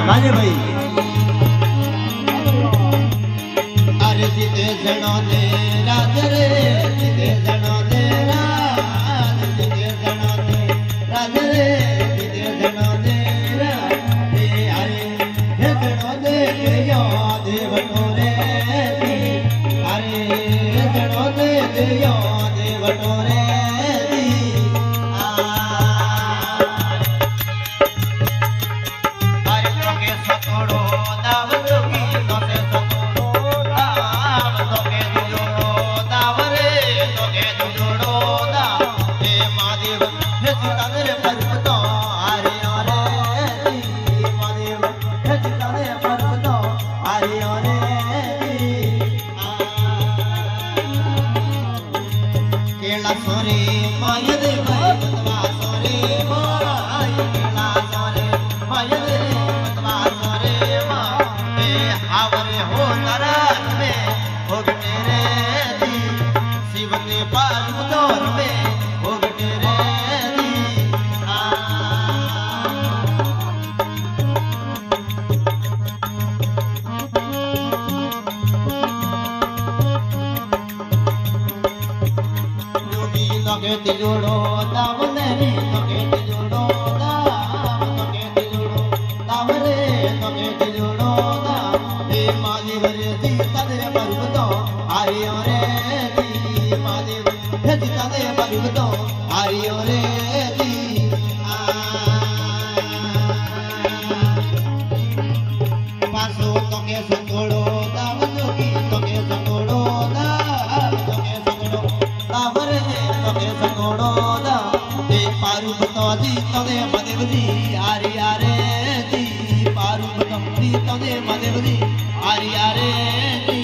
राजे भाई अरे सीधे जनो ने राज रे सीधे जनो ने राज सीधे जनो ने राज रे सीधे जनो ने राज अरे हे जनो ने याद बटोरे अरे जनो ने याद बटोरे जोड़ो दाव रे तोके जोड़ो दाव तोके जोड़ो दाव रे तोके जोड़ो दाव ए माली वरे दी तदे पर्वतो आरियो रे दी माली हे दी तदे पर्वतो आरियो रे दी पासो तोके संतोड़ो दाव जोगी तोके संतोड़ो दाव तोके संतोड़ो दाव रे तोके संतोड़ो पारुपति तदे मदेवदी आरी आरे दी पारुपति तदे मदेवदी आरी आरे दी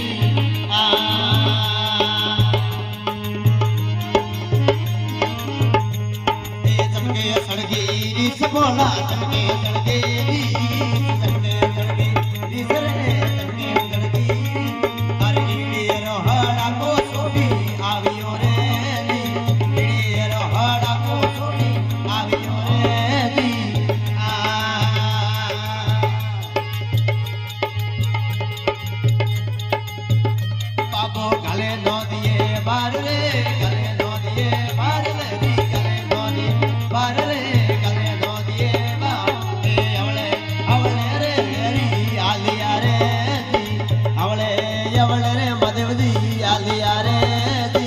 चमके सड़गी रिस बोला चमके सड़गे चमके सड़गे रिस रे चमके सड़गी अरे नीले रोहड़ा को सोटी आवियो रे नीले रोहड़ा को सोटी आवियो रे दी बाबो गले नो दिए बार रे गले नो दिए बार रे दी गले नो दिए बार रे गले नो दिए बार ए अवले अवले रे री आलिया रे दी अवले अवले रे मदेवदी आलिया रे दी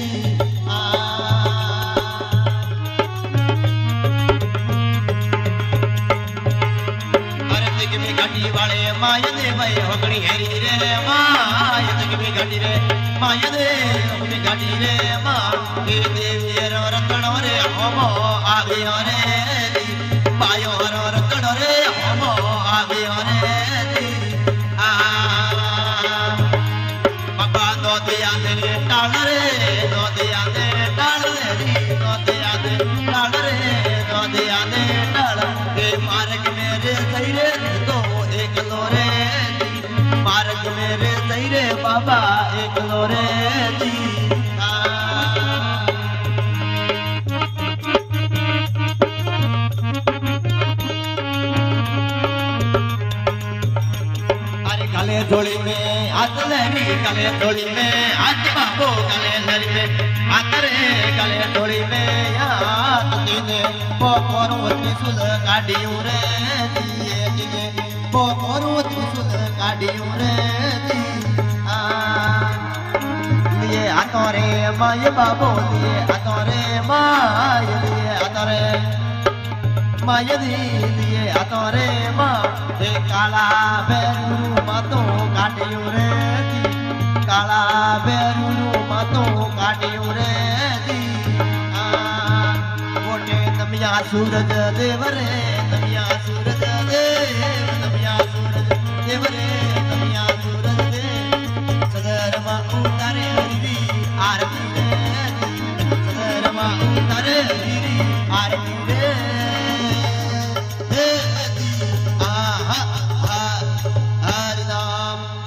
अरे दिग में घाटी वाले माया दे भाई होगणी हेरी रे माया दिग में घाटी रे माया दे होगणी घाटी रे मा हे देवी रो रतन रे होमो आवियो रे दी पायो रो रतन रे होमो आवियो रे दी बाबा दो दिया दे टाल रे दो दिया दे टाल रे दो दिया दे टाल रे दो दिया दे टाल हे मार्ग मेरे सैरे तो एक लोरे दी मार्ग मेरे सैरे बाबा एक लोरे दी अरे गले थोड़ी में हाथ लहरी गले थोड़ी में हाथ बाबो गले लहरी में हाथ रे गले थोड़ी में याद तीने पोखरों त्रिशूल काढ़ियों रे दिए दिए पोखरों त्रिशूल काढ़ियों रे दी लिए हाथों रे माय बाबो लिए हाथों रे माय लिए हाथों रे माय लिए हाथों रे माँ काला बेरू मातो काटियो रे दी काला बेरू मातो काटियो रे दी गोटे नमिया सूरज देव रे नमिया सूरज देव नमिया सूरज देव रे नमिया